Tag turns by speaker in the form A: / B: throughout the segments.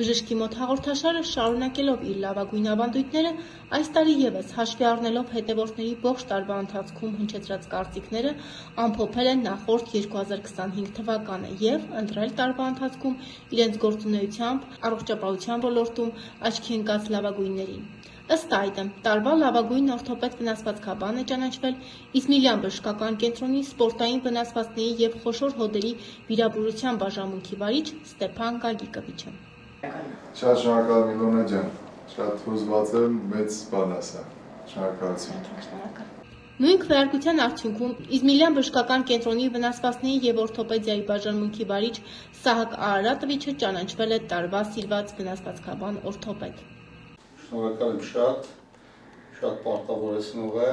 A: Բժշկի մոտ հաղորդաշարը շարունակելով իր լավագույն ավանդույթները, այս տարի ևս հաշվի առնելով հետևորդների ողջ տարվա ընթացքում հնչեցրած կարծիքները, ամփոփել են նախորդ 2025 թվականը և ընտրել տարվա ընթացքում իրենց գործունեությամբ, առողջապահության ոլորտում աչքի ընկած լավագույններին։ Ըստ այդմ, տարվա լավագույն օրթոպեդ վնասվածքաբան է ճանաչվել Իսմիլյան բժշկական կենտրոնի սպորտային վնասվածքների և խոշոր հոդերի վիրաբուժության բաժանմունքի վարիչ Ստեփան Գագիկովիչը։
B: Շատ շնորհակալ Միլոնա ջան, շատ հուզված եմ, մեծ բան ասա, շնորհակալություն։
A: Նույն քվեարկության արդյունքում Իզմիլյան բժշկական կենտրոնի վնասվածքների և օրթոպեդիայի բաժանմունքի վարիչ Սահակ Արարատովիչը ճանաչվել է տարվա սիրված վնասվածքաբան օրթոպեդ։
C: Շնորհակալ եմ շատ պարտավորեցնող է,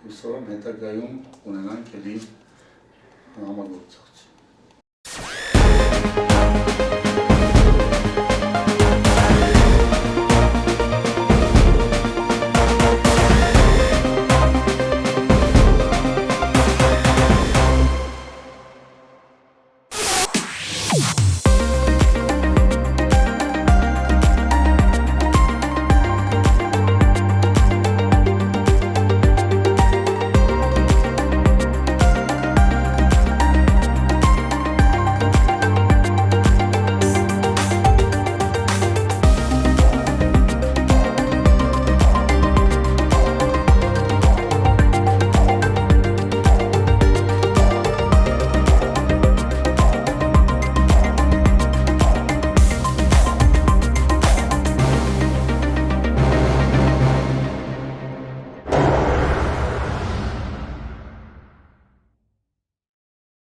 C: հուսով եմ հետագայում ունենանք էլի համագործակցություն։